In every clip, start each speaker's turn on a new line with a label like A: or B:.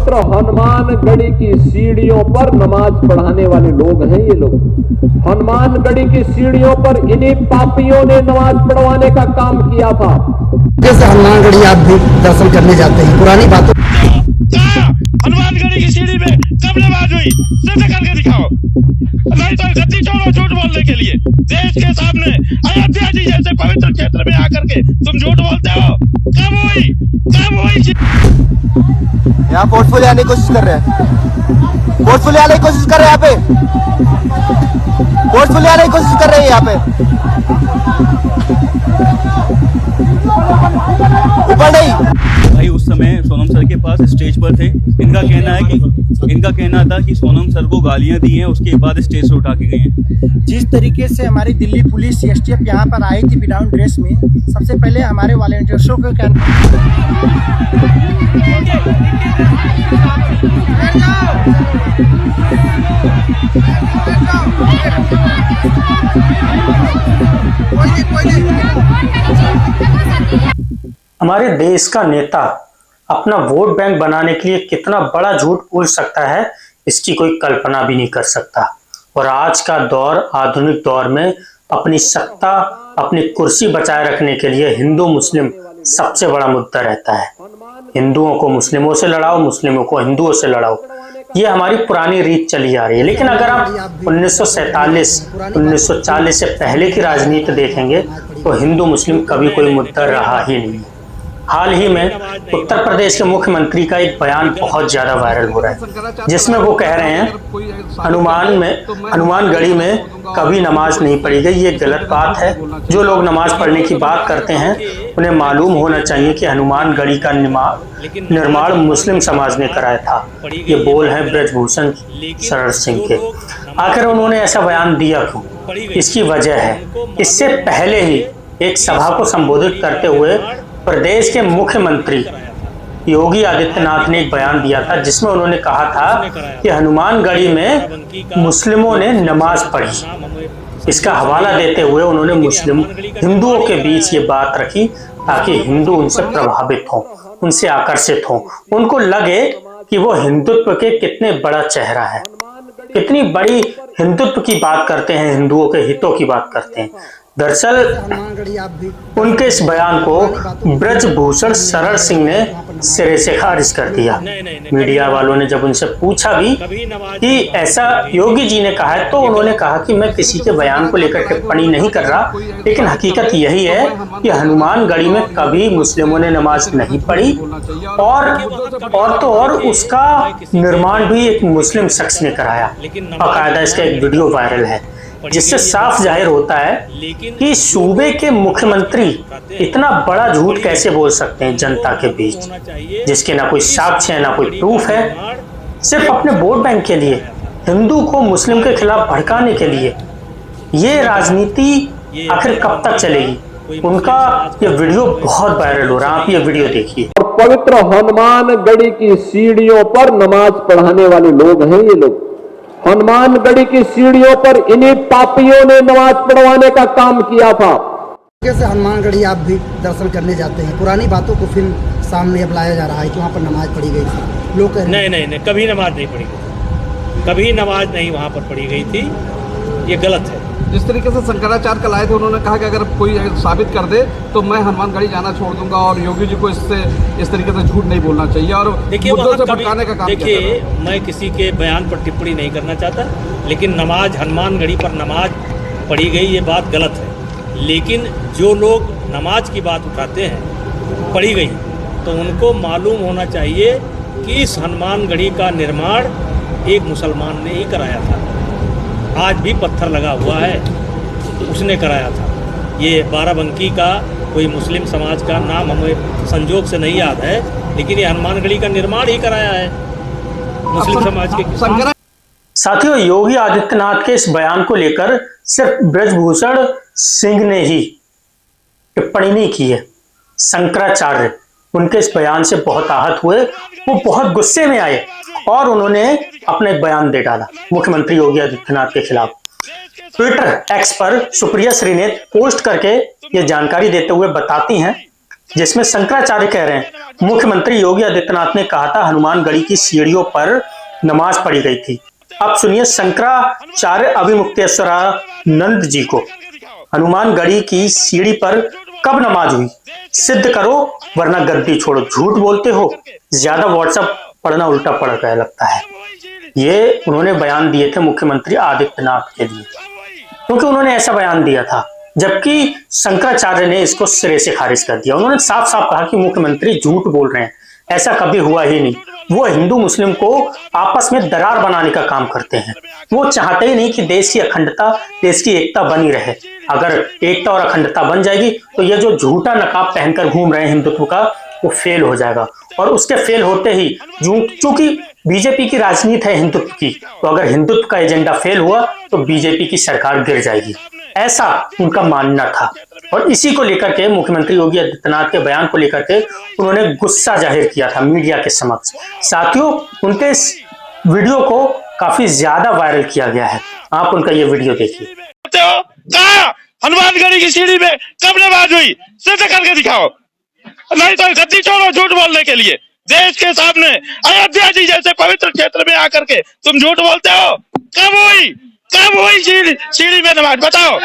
A: पवित्र हनुमानगढ़ी की सीढ़ियों पर नमाज पढ़ाने वाले लोग हैं ये लोग। हनुमानगढ़ी की सीढ़ियों पर इन्हीं पापियों ने नमाज पढ़वाने का काम किया था।
B: जैसे हनुमानगढ़ी आप भी दर्शन करने जाते हैं, पुरानी बातों
C: हनुमानगढ़ी की सीढ़ी में कब नमाज हुई? सिद्ध करके दिखाओ, नहीं तो गद्दी छोड़ो झूठ बोलने के लिए। देश के सामने अयोध्या जी जैसे पवित्र क्षेत्र में आकर के तुम झूठ बोलते हो। कब हुई? कब हुई?
B: यहाँ फोर्सफुली आने की कोशिश कर रहे हैं, फोर्सफुली आने की कोशिश कर रहे हैं, यहाँ पे फोर्सफुली आने की कोशिश कर रहे हैं, यहाँ पे ऊपर नहीं।
D: भाई उस समय सोनम सर के पास स्टेज पर थे। इनका कहना था कि सोनम सर को गालियां दी हैं, उसके बाद स्टेज से उठा के गए हैं।
E: जिस तरीके से हमारी दिल्ली पुलिस एसटीएफ यहाँ पर आई थी विदाउट ड्रेस में, सबसे पहले हमारे वॉलंटियर्सों को
F: हमारे देश का नेता अपना वोट बैंक बनाने के लिए कितना बड़ा झूठ बोल सकता है, इसकी कोई कल्पना भी नहीं कर सकता। और आज का दौर, आधुनिक दौर में अपनी सत्ता, अपनी कुर्सी बचाए रखने के लिए हिंदू मुस्लिम सबसे बड़ा मुद्दा रहता है। हिंदुओं को मुस्लिमों से लड़ाओ, मुस्लिमों को हिंदुओं से लड़ाओ, ये हमारी पुरानी रीत चली आ रही है। लेकिन अगर आप 1947, 1940 से पहले की राजनीति देखेंगे तो हिंदू मुस्लिम कभी कोई मुद्दा रहा ही नहीं। हाल ही में उत्तर प्रदेश के मुख्यमंत्री का एक बयान बहुत ज्यादा वायरल हो रहा है, जिसमें वो कह रहे हैं हनुमानगढ़ी में कभी नमाज नहीं पढ़ी गई। ये गलत बात है। जो लोग नमाज पढ़ने की बात करते हैं उन्हें मालूम होना चाहिए कि हनुमानगढ़ी का निर्माण मुस्लिम समाज ने कराया था। ये बोल है ब्रजभूषण शरण सिंह के। आखिर उन्होंने ऐसा बयान दिया क्यों? इसकी वजह है, इससे पहले ही एक सभा को संबोधित करते हुए प्रदेश के मुख्यमंत्री योगी आदित्यनाथ ने एक बयान दिया था, जिसमें उन्होंने कहा था कि हनुमानगढ़ी में मुस्लिमों ने नमाज पढ़ी। इसका हवाला देते हुए उन्होंने मुस्लिम हिंदुओं के बीच ये बात रखी ताकि हिंदू उनसे प्रभावित हों, उनसे आकर्षित हों, उनको लगे कि वो हिंदुत्व के कितने बड़ा चेहरा है, कितनी बड़ी हिंदुत्व की बात करते हैं, हिंदुओं के हितों की बात करते हैं। दरअसल उनके इस बयान को ब्रजभूषण शरण सिंह ने सिरे से खारिज कर दिया। मीडिया वालों ने जब उनसे पूछा भी कि ऐसा योगी जी ने कहा है, तो उन्होंने कहा कि मैं किसी के बयान को लेकर टिप्पणी नहीं कर रहा, लेकिन हकीकत यही है कि हनुमानगढ़ी में कभी मुस्लिमों ने नमाज नहीं पढ़ी और उसका निर्माण भी एक मुस्लिम शख्स ने कराया। बाकायदा इसका एक वीडियो वायरल है, जिससे साफ जाहिर होता है कि सूबे के मुख्यमंत्री इतना बड़ा झूठ कैसे बोल सकते हैं जनता के बीच, जिसके ना कोई साक्ष्य है, ना कोई प्रूफ है। सिर्फ अपने वोट बैंक के लिए, हिंदू को मुस्लिम के खिलाफ भड़काने के लिए ये राजनीति आखिर कब तक चलेगी? उनका ये वीडियो बहुत वायरल हो रहा है, आप ये वीडियो देखिए।
A: और पवित्र हनुमानगढ़ी की सीढ़ियों पर नमाज पढ़ाने वाले लोग हैं ये लोग। हनुमानगढ़ी की सीढ़ियों पर इन्हीं पापियों ने नमाज पढ़वाने का काम किया था।
B: जैसे हनुमानगढ़ी आप भी दर्शन करने जाते हैं, पुरानी बातों को फिर सामने अब लाया जा रहा है कि वहाँ पर नमाज पढ़ी गई थी। लोग
C: नहीं, कभी नमाज नहीं पढ़ी गई, कभी नमाज नहीं वहाँ पर पढ़ी गई थी। ये गलत है।
G: जिस तरीके से शंकराचार्य कल आए थे, उन्होंने कहा कि अगर कोई साबित कर दे तो मैं हनुमानगढ़ी जाना छोड़ दूंगा, और योगी जी को इस तरीके से झूठ नहीं बोलना चाहिए और मुद्दों से भटकाने का काम किया।
C: देखिए, मैं किसी के बयान पर टिप्पणी नहीं करना चाहता, लेकिन नमाज, हनुमानगढ़ी पर नमाज पढ़ी गई ये बात गलत है। लेकिन जो लोग नमाज की बात उठाते हैं पढ़ी गई, तो उनको मालूम होना चाहिए कि इस हनुमानगढ़ी का निर्माण एक मुसलमान ने ही कराया था। आज भी पत्थर लगा हुआ है, उसने कराया था। ये बाराबंकी का कोई मुस्लिम समाज का नाम हमें संजोग से नहीं याद है, लेकिन ये हनुमानगढ़ी का निर्माण ही कराया है मुस्लिम समाज के।
F: साथियों, योगी आदित्यनाथ के इस बयान को लेकर सिर्फ ब्रजभूषण सिंह ने ही टिप्पणी नहीं की है। शंकराचार्य उनके इस बयान से बहुत आहत हुए, वो बहुत गुस्से में आए और उन्होंने अपना एक बयान दे डाला मुख्यमंत्री योगी आदित्यनाथ के खिलाफ। ट्विटर एक्स पर सुप्रिया श्रीनेत पोस्ट करके ये जानकारी देते हुए बताती हैं जिसमें शंकराचार्य कह रहे हैं मुख्यमंत्री योगी आदित्यनाथ ने कहा था हनुमानगढ़ी की सीढ़ियों पर नमाज पढ़ी गई थी। अब सुनिए शंकराचार्य अभिमुक्तेश्वरानंद जी को, हनुमानगढ़ी की सीढ़ी पर कब नमाज हुई, सिद्ध करो वरना गद्दी छोड़ो। झूठ बोलते हो, ज्यादा व्हाट्सएप पढ़ना उल्टा पड़ गया लगता है। ये उन्होंने बयान दिए थे मुख्यमंत्री आदित्यनाथ के लिए, क्योंकि उन्होंने ऐसा बयान दिया था, जबकि शंकराचार्य ने इसको सिरे से खारिज कर दिया। उन्होंने साफ साफ कहा कि मुख्यमंत्री झूठ बोल रहे हैं, ऐसा कभी हुआ ही नहीं। वो हिंदू मुस्लिम को आपस में दरार बनाने का काम करते हैं। वो चाहते ही नहीं कि देश की अखंडता, देश की एकता बनी रहे। अगर एकता और अखंडता बन जाएगी तो ये जो झूठा नकाब पहनकर घूम रहे हैं हिंदुत्व का, वो फेल हो जाएगा। और उसके फेल होते ही, चूंकि बीजेपी की राजनीति है हिंदुत्व की, तो अगर हिंदुत्व का एजेंडा फेल हुआ तो बीजेपी की सरकार गिर जाएगी, ऐसा उनका मानना था। और इसी को लेकर के मुख्यमंत्री योगी आदित्यनाथ के बयान को लेकर के उन्होंने गुस्सा जाहिर किया था मीडिया के समक्ष। साथियों, उनके इस वीडियो को काफी ज्यादा वायरल किया गया है, आप उनका ये वीडियो देखिए।
H: हनुमानगढ़ी की सीढ़ी में कब नमाज हुई, सिद्ध करके दिखाओ, नहीं तो गद्दी छोड़ो झूठ बोलने के लिए। देश के सामने अयोध्या जी जैसे पवित्र क्षेत्र में आकर के तुम झूठ बोलते हो। कब हुई सीढ़ी में नमाज, बताओ,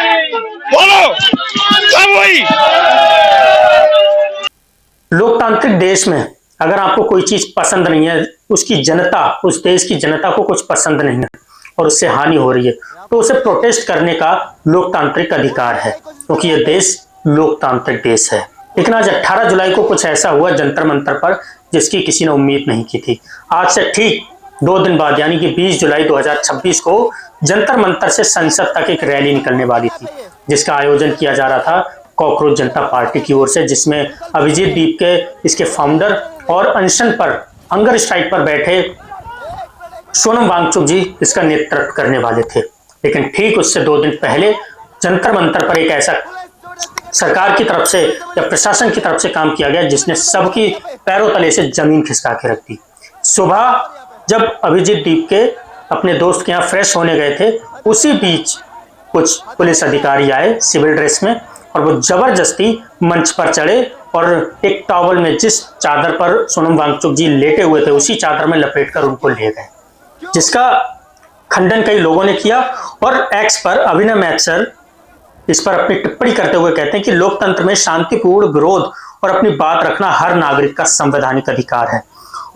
H: बोलो कब हुई।
F: लोकतांत्रिक देश में अगर आपको कोई चीज पसंद नहीं है, उसकी जनता, उस देश की जनता को कुछ पसंद नहीं है और उससे हानि हो रही है, तो उसे प्रोटेस्ट करने का लोकतांत्रिक अधिकार है, क्योंकि यह देश लोकतांत्रिक देश है। लेकिन आज 18 जुलाई को कुछ ऐसा हुआ जंतर मंतर पर जिसकी किसी ने उम्मीद नहीं की थी। आज से ठीक 2 दिन बाद यानी कि 20 जुलाई 2026 को जंतर मंतर से संसद तक एक रैली निकलने वाली थी, जिसका आयोजन किया जा रहा था कॉकरोच जनता पार्टी की ओर से, जिसमें अभिजीत दीप के इसके फाउंडर और अनशन पर, हंगर स्ट्राइक पर बैठे सोनम वांगचुक जी इसका नेतृत्व करने वाले थे। लेकिन ठीक उससे 2 दिन पहले जंतर मंतर पर एक ऐसा सरकार की तरफ से या प्रशासन की तरफ से काम किया गया जिसने सबकी पैरों तले से जमीन खिसका के रख दी। सुबह जब अभिजीत दीप के अपने दोस्त के यहाँ फ्रेश होने गए थे, उसी बीच कुछ पुलिस अधिकारी आए सिविल ड्रेस में और वो जबरदस्ती मंच पर चढ़े और एक टॉवल में जिस चादर पर सोनम वांगचुक जी लेटे हुए थे उसी चादर में लपेटकर उनको ले गए, जिसका खंडन कई लोगों ने किया। और एक्स पर अभिनय मैथ्सर इस पर अपनी टिप्पणी करते हुए कहते हैं कि लोकतंत्र में शांतिपूर्ण विरोध और अपनी बात रखना हर नागरिक का संवैधानिक अधिकार है,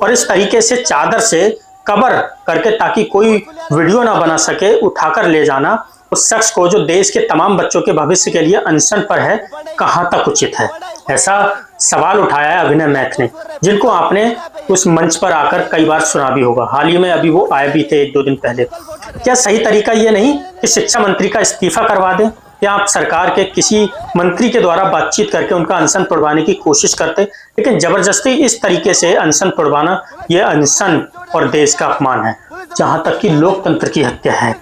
F: और इस तरीके से चादर से कवर करके ताकि कोई वीडियो ना बना सके उठाकर ले जाना उस शख्स को जो देश के तमाम बच्चों के भविष्य के लिए अनशन पर है, कहां तक उचित है। ऐसा सवाल उठाया है अभिनय मैथ ने, जिनको आपने उस मंच पर आकर कई बार सुना भी होगा। हाल ही में अभी वो आए भी थे 1-2 दिन पहले। क्या सही तरीका ये नहीं कि शिक्षा मंत्री का इस्तीफा करवा दें, या आप सरकार के किसी मंत्री के द्वारा बातचीत करके उनका अनशन तोड़वाने की कोशिश करते? लेकिन जबरदस्ती इस तरीके से अनशन तोड़वाना, यह अनशन और देश का अपमान है, जहां तक कि लोकतंत्र की हत्या है।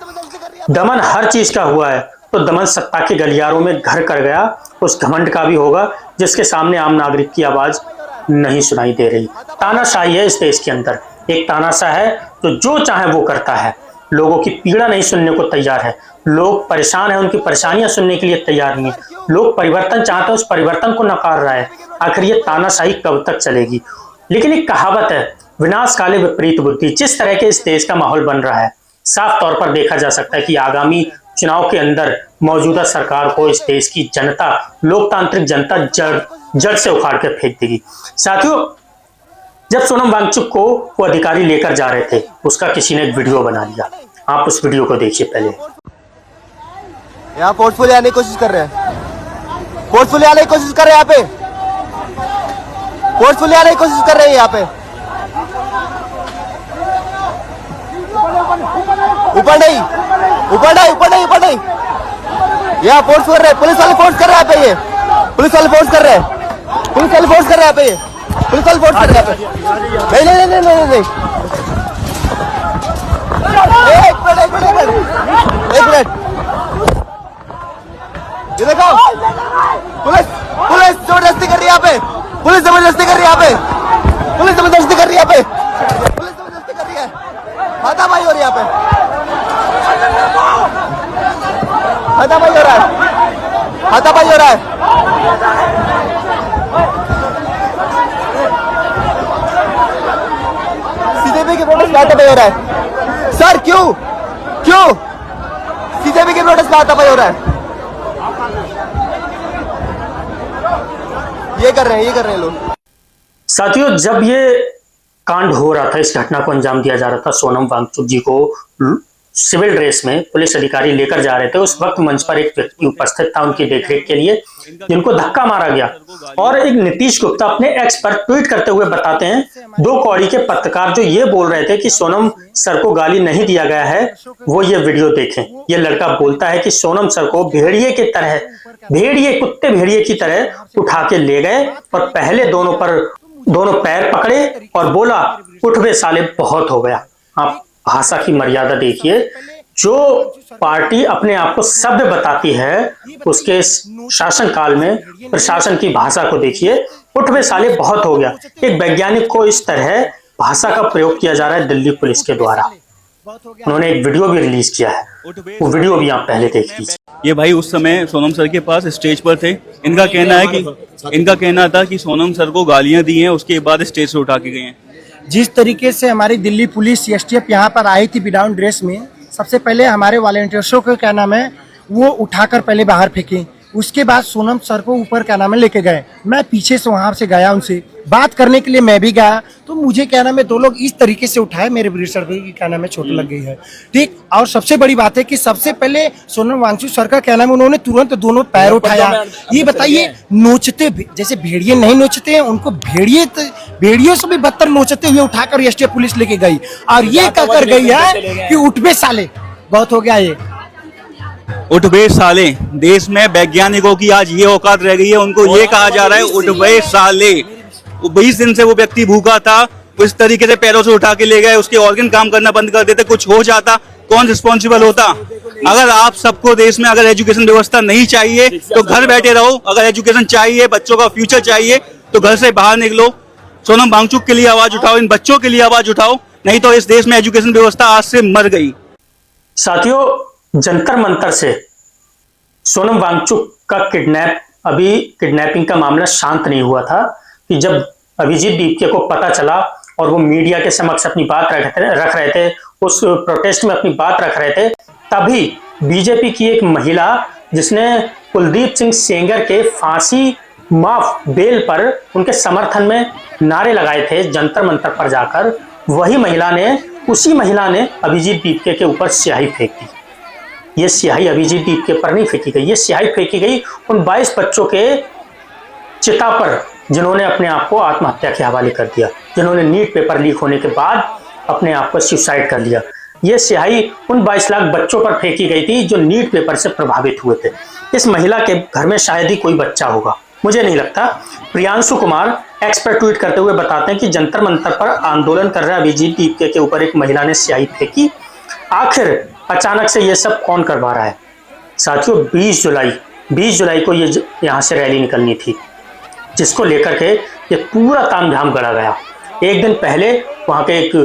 F: दमन हर चीज का हुआ है, तो दमन सत्ता के गलियारों में घर कर गया उस घमंड का भी होगा जिसके सामने आम नागरिक की आवाज नहीं सुनाई दे रही। तानाशाही है इस देश के अंदर, एक तानाशाह है जो चाहे वो करता है, लोगों की पीड़ा नहीं सुनने को तैयार है। लोग परेशान है, उनकी परेशानियां सुनने के लिए तैयार नहीं है। लोग परिवर्तन चाहते हैं, उस परिवर्तन को नकार रहा है। आखिर ये तानाशाही कब तक चलेगी? लेकिन एक कहावत है, विनाश काले विपरीत बुद्धि। जिस तरह के इस देश का माहौल बन रहा है, साफ तौर पर देखा जा सकता है कि आगामी चुनाव के अंदर मौजूदा सरकार को इस देश की जनता, लोकतांत्रिक जनता जड़ से उखाड़ कर फेंक देगी। साथियों, जब सोनम वांगचुक को वो अधिकारी लेकर जा रहे थे, उसका किसी ने एक वीडियो बना लिया। आप उस वीडियो को देखिए पहले।
B: यहाँ फोर्सफुली आने की कोशिश कर रहे हैं, फोर्सफुली आने की कोशिश कर रहे हैं, यहाँ पे फोर्सफुली आने की कोशिश कर रहे हैं। यहाँ पे ऊपर नहीं, ऊपर नहीं, ऊपर नहीं, ऊपर नहीं, यहाँ फोर्स कर रहे हैं। पुलिस वाले फोर्स कर रहे हैं यहाँ पे, ये पुलिस वाले फोर्स कर रहे हैं, पुलिस वाले फोर्स कर रहे हैं यहाँ पे, ये पुलिस वाले फोर्स कर रहे हैं। नहीं नहीं नहीं नहीं नहीं, एक मिनट, ये देखो, पुलिस जबरदस्ती कर रही है यहाँ पे, पुलिस जबरदस्ती कर रही है यहाँ पे, पुलिस जबरदस्ती कर रही है यहाँ पे, पुलिस जबरदस्ती कर रही है, हाथापाई हो रही है यहाँ पे, हाथापाई हो रहा है, हाथापाई हो रहा है। सीजेबी के प्रोटेस्ट में हाथापाई हो रहा है सर, क्यों क्यों सीजेबी के प्रोटेस्ट में हाथापाई हो रहा है? ये कर रहे हैं लोग।
F: साथियों, जब ये कांड हो रहा था, इस घटना को अंजाम दिया जा रहा था, सोनम वांगचुक जी को सिविल ड्रेस में पुलिस अधिकारी लेकर जा रहे थे, उस वक्त मंच पर एक व्यक्ति उपस्थित था उनकी देखरेख के लिए, जिनको धक्का मारा गया। और एक नीतीश गुप्ता अपने एक्स पर ट्वीट करते हुए बताते हैं, 2 कौड़ी के पत्रकार जो ये बोल रहे थे कि सोनम सर को गाली नहीं दिया गया है, वो ये वीडियो देखें। ये लड़का बोलता है कि सोनम सर को भेड़िए की तरह, कुत्ते भेड़िए की तरह उठा के ले गए और पहले दोनों पैर पकड़े और बोला, उठ बे साले, बहुत हो गया। आप भाषा की मर्यादा देखिए। जो पार्टी अपने आप को सभ्य बताती है, उसके शासन काल में प्रशासन की भाषा को देखिए, उठ बे साले, बहुत हो गया। एक वैज्ञानिक को इस तरह भाषा का प्रयोग किया जा रहा है दिल्ली पुलिस के द्वारा। उन्होंने एक वीडियो भी रिलीज किया है, वो वीडियो भी आप पहले देख लीजिए।
D: ये भाई उस समय सोनम सर के पास स्टेज पर थे। इनका कहना था कि सोनम सर को गालियां दी हैं, उसके बाद स्टेज से उठा के गए हैं।
E: जिस तरीके से हमारी दिल्ली पुलिस एसटीएफ यहाँ पर आई थी विदाउट ड्रेस में, सबसे पहले हमारे वॉलंटियर्सों को क्या नाम है वो उठाकर पहले बाहर फेंके, उसके बाद सोनम सर को ऊपर क्या नाम है लेके गए। मैं पीछे से वहां से गया, उनसे बात करने के लिए मैं भी गया, तो मुझे क्या नाम है 2 लोग इस तरीके से उठाए, मेरे ब्रीड सर की क्या नाम है चोट लग गई है, ठीक। और सबसे बड़ी बात है कि सबसे पहले सोनम वांगचुक सर का क्या नाम है उन्होंने तुरंत दोनों पैर उठाया। ये बताइए, नोचते जैसे भेड़िए नहीं नोचते हैं, उनको भेड़ियों से भी बदतर नोचते हुए उठाकर एसटीएफ पुलिस लेके गई, और ये कहकर गई है कि उठ बे साले, बहुत हो गया ये।
D: उठ बे साले, देश में वैज्ञानिकों की आज ये औकात रह गई है, उनको ये कहा जा रहा है उठ बे साले। 20 दिन से वो व्यक्ति भूखा था, इस तरीके से पैरों से उठा के ले गए, उसके ऑर्गन काम करना बंद कर देते, कुछ हो जाता, कौन रिस्पॉन्सिबल होता? अगर आप सबको देश में अगर एजुकेशन व्यवस्था नहीं चाहिए तो घर बैठे रहो, अगर एजुकेशन चाहिए, बच्चों का फ्यूचर चाहिए तो घर से बाहर निकलो। सोनम वांगचुक के लिए आवाज उठाओ, इन बच्चों के लिए आवाज उठाओ, नहीं तो इस देश में एजुकेशन व्यवस्था आज से मर गई।
F: साथियों, जंतर मंतर से सोनम वांगचुक का किडनैपिंग का मामला शांत नहीं हुआ था कि जब अभिजीत दीपके को पता चला और वो मीडिया के समक्ष अपनी बात रख रहे थे, उस प्रोटेस्ट में अपनी बात रख रहे थे, तभी बीजेपी की एक महिला जिसने कुलदीप सिंह सेंगर के फांसी माफ बेल पर उनके समर्थन में नारे लगाए थे जंतर मंतर पर जाकर, उसी महिला ने अभिजीत दीपके के ऊपर स्याही फेंक दी। ये स्याही अभिजीत दीपके पर नहीं फेंकी गई, ये स्याही फेंकी गई उन 22 बच्चों के चिता पर जिन्होंने अपने आप को आत्महत्या के हवाले कर दिया, जिन्होंने नीट पेपर लीक होने के बाद अपने आप को सुसाइड कर लिया। ये स्याही उन 22 लाख बच्चों पर फेंकी गई थी जो नीट पेपर से प्रभावित हुए थे। इस महिला के घर में शायद ही कोई बच्चा होगा, मुझे नहीं लगता। प्रियांशु कुमार एक्स पर ट्वीट करते हुए बताते हैं कि जंतर मंतर पर आंदोलन कर रहे अभिजीत दीपके के ऊपर एक महिला ने स्याही फेंकी। आखिर अचानक से ये सब कौन करवा रहा है? साथियों, 20 जुलाई को ये यहाँ से रैली निकलनी थी, जिसको लेकर के ये पूरा तामझाम गढ़ा गया। एक दिन पहले वहाँ के एक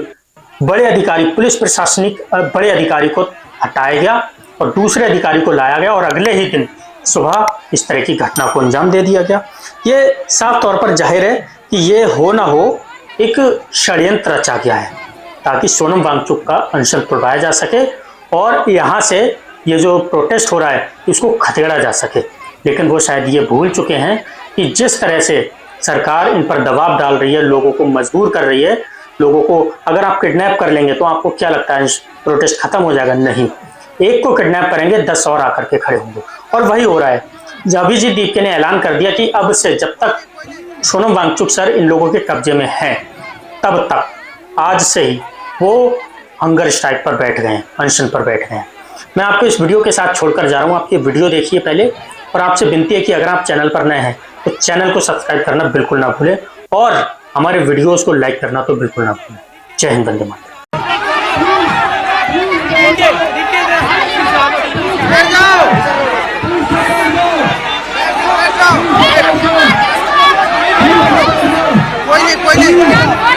F: बड़े अधिकारी, पुलिस प्रशासनिक बड़े अधिकारी को हटाया गया और दूसरे अधिकारी को लाया गया, और अगले ही दिन सुबह इस तरह की घटना को अंजाम दे दिया गया। ये साफ तौर पर जाहिर है कि ये हो ना हो एक षड्यंत्र रचा गया है ताकि सोनम वांगचुक का अनशन तोड़वाया जा सके और यहाँ से ये जो प्रोटेस्ट हो रहा है इसको खदेड़ा जा सके। लेकिन वो शायद ये भूल चुके हैं कि जिस तरह से सरकार इन पर दबाव डाल रही है, लोगों को मजबूर कर रही है, लोगों को अगर आप किडनैप कर लेंगे तो आपको क्या लगता है प्रोटेस्ट खत्म हो जाएगा? नहीं, एक को किडनैप करेंगे 10 और आकर के खड़े होंगे, और वही हो रहा है। अभिजीत दीपके ने ऐलान कर दिया कि अब से जब तक सोनम वांगचुक सर इन लोगों के कब्जे में हैं, तब तक आज से ही वो हंगर स्ट्राइक पर बैठ गए हैं, अनशन पर बैठ गए हैं। मैं आपको इस वीडियो के साथ छोड़कर जा रहा हूँ, आप ये वीडियो देखिए पहले, और आपसे विनती है कि अगर आप चैनल पर नए हैं तो चैनल को सब्सक्राइब करना बिल्कुल ना भूलें और हमारे वीडियोस को लाइक करना तो बिल्कुल ना भूलें। जय हिंद, वंदे मातरम।
B: कोई नहीं